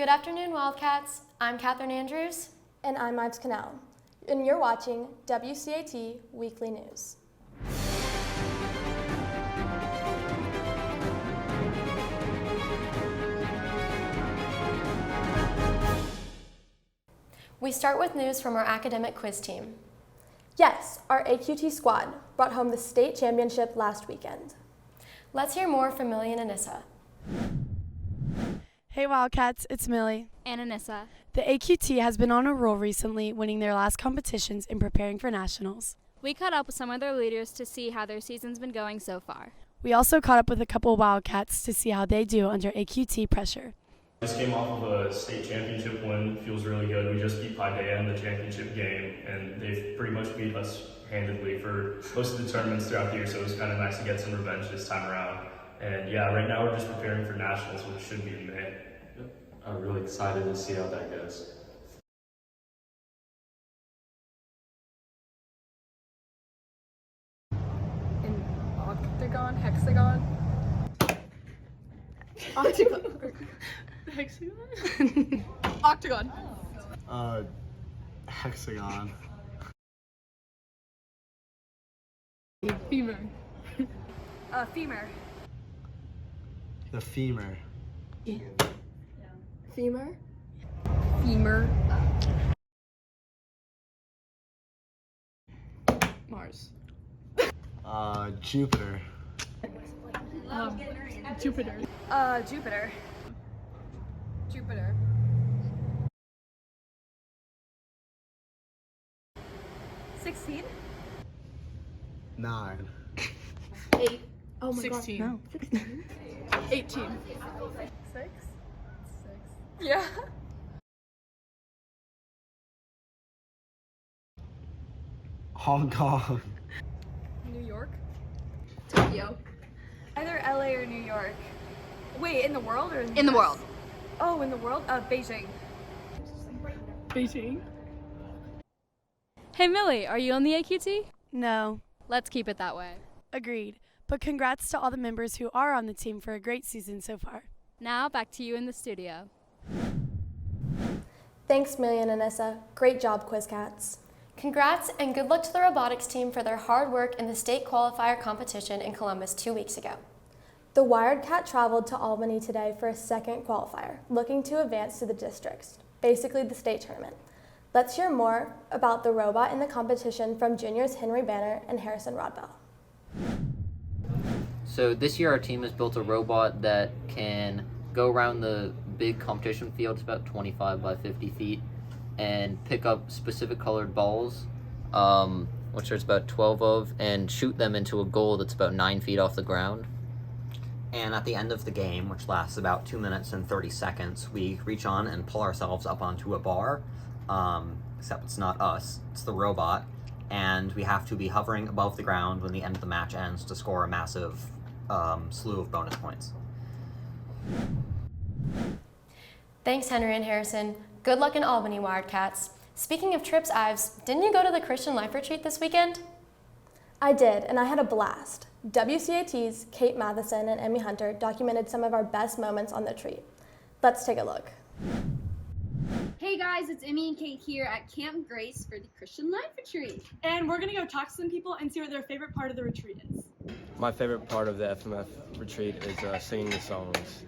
Good afternoon, Wildcats. I'm Katherine Andrews. And I'm Ives Cannell. And you're watching WCAT Weekly News. We start with news from our academic quiz team. Yes, our AQT squad brought home the state championship last weekend. Let's hear more from Millie and Anissa. Hey Wildcats, it's Millie. And Anissa. The AQT has been on a roll recently, winning their last competitions and preparing for nationals. We caught up with some of their leaders to see how their season's been going so far. We also caught up with a couple Wildcats to see how they do under AQT pressure. This came off of a state championship win. Feels really good. We just beat Pi Dea in the championship game, and they've pretty much beat us handedly for most of the tournaments throughout the year, so it was kind of nice to get some revenge this time around. And yeah, right now we're just preparing for nationals, which should be in May. I'm really excited to see how that goes. An octagon, hexagon, octagon, hexagon, octagon, hexagon. femur, femur, The femur. femur, femur, Mars, Jupiter. Jupiter, Jupiter, Jupiter, 16, 9. 8, oh my 16. god, no, 18, 6, yeah. Hong Kong. New York, Tokyo, either LA or New York. Wait, in the world or in the world? Oh, in the world? Beijing. Beijing? Hey Millie, are you on the AQT? No, Let's keep it that way. agreed. But congrats to all the members who are on the team for a great season so far. Now back to you in the studio. Thanks, Millie and Anissa. Great job, QuizCats. Congrats and good luck to the robotics team for their hard work in the state qualifier competition in Columbus 2 weeks ago. The Wired Cat traveled to Albany today for a second qualifier, looking to advance to the districts, basically the state tournament. Let's hear more about the robot in the competition from juniors Henry Banner and Harrison Rodbell. So this year our team has built a robot that can go around the big competition field, it's about 25 by 50 feet, and pick up specific colored balls, which there's about 12 of, and shoot them into a goal that's about 9 feet off the ground. And at the end of the game, which lasts about 2 minutes and 30 seconds, we reach on and pull ourselves up onto a bar, except it's not us, it's the robot, and we have to be hovering above the ground when the end of the match ends to score a massive slew of bonus points. Thanks, Henry and Harrison. Good luck in Albany, Wildcats. Speaking of trips, Ives, didn't you go to the Christian Life Retreat this weekend? I did, and I had a blast. WCAT's Kate Matheson and Emmy Hunter documented some of our best moments on the retreat. Let's take a look. Hey guys, it's Emmy and Kate here at Camp Grace for the Christian Life Retreat. And we're gonna go talk to some people and see what their favorite part of the retreat is. My favorite part of the FMF retreat is singing the songs.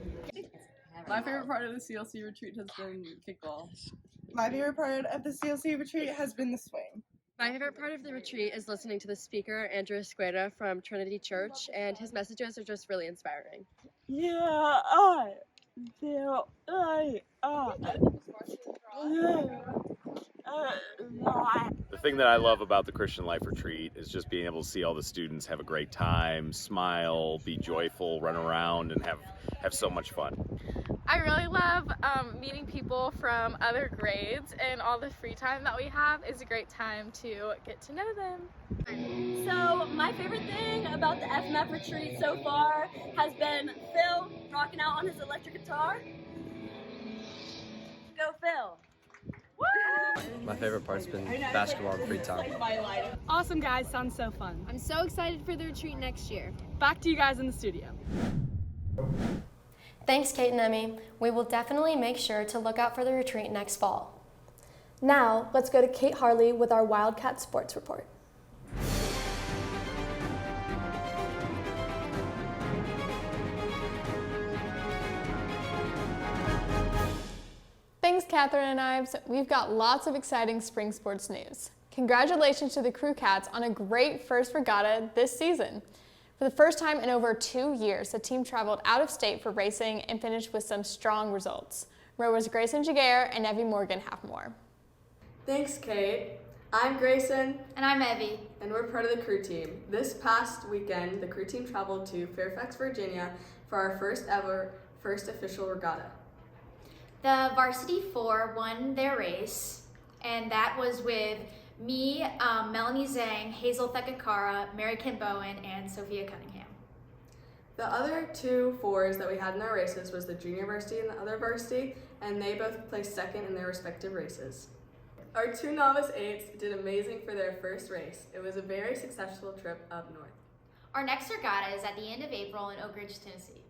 My favorite part of the CLC retreat has been kickball. My favorite part of the CLC retreat has been the swing. My favorite part of the retreat is listening to the speaker, Andrew Esqueda from Trinity Church, and his messages are just really inspiring. The thing that I love about the Christian Life Retreat is just being able to see all the students have a great time, smile, be joyful, run around, and have so much fun. I really love meeting people from other grades, and all the free time that we have is a great time to get to know them. So my favorite thing about the FMF retreat so far has been Phil rocking out on his electric guitar. Go Phil! My favorite part's been basketball and free time. Awesome guys, sounds so fun. I'm so excited for the retreat next year. Back to you guys in the studio. Thanks, Kate and Emmy. We will definitely make sure to look out for the retreat next fall. Now, let's go to Kate Harley with our Wildcat Sports Report. Thanks, Catherine and Ives. We've got lots of exciting spring sports news. Congratulations to the Crew Cats on a great first regatta this season. For the first time in over 2 years, the team traveled out of state for racing and finished with some strong results. Rowers Grayson Jaguar and Evie Morgan have more. Thanks, Kate. I'm Grayson. And I'm Evie. And we're part of the crew team. This past weekend, the crew team traveled to Fairfax, Virginia for our first official regatta. The Varsity 4 won their race, and that was with me, Melanie Zhang, Hazel Thekakara, Mary Kim Bowen, and Sophia Cunningham. The other 2 fours that we had in our races was the junior varsity and the other varsity, and they both placed second in their respective races. Our 2 novice 8s did amazing for their first race. It was a very successful trip up north. Our next regatta is at the end of April in Oak Ridge, Tennessee.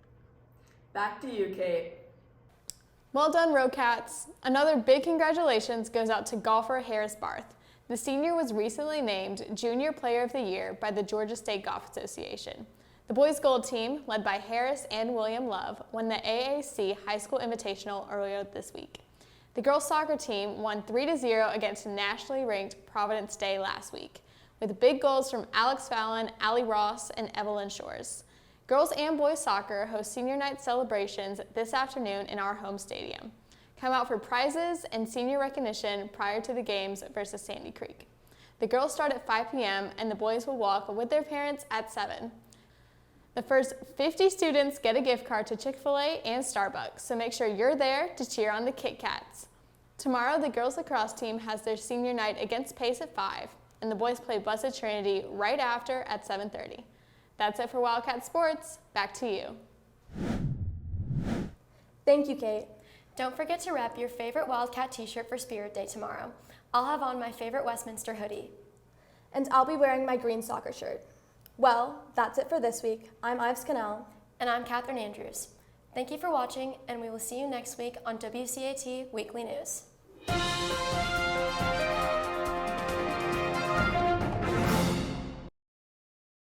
Back to you, Kate. Well done, Rowcats. Another big congratulations goes out to golfer Harris Barth. The senior was recently named Junior Player of the Year by the Georgia State Golf Association. The boys' gold team, led by Harris and William Love, won the AAC High School Invitational earlier this week. The girls' soccer team won 3-0 against nationally ranked Providence Day last week, with big goals from Alex Fallon, Allie Ross, and Evelyn Shores. Girls and boys soccer host senior night celebrations this afternoon in our home stadium. Come out for prizes and senior recognition prior to the games versus Sandy Creek. The girls start at 5 p.m. and the boys will walk with their parents at 7. The first 50 students get a gift card to Chick-fil-A and Starbucks, so make sure you're there to cheer on the Kit Kats. Tomorrow, the girls lacrosse team has their senior night against Pace at 5, and the boys play Blessed Trinity right after at 7:30. That's it for Wildcat Sports. Back to you. Thank you, Kate. Don't forget to rep your favorite Wildcat t-shirt for Spirit Day tomorrow. I'll have on my favorite Westminster hoodie. And I'll be wearing my green soccer shirt. Well, that's it for this week. I'm Ives Cannell. And I'm Catherine Andrews. Thank you for watching, and we will see you next week on WCAT Weekly News.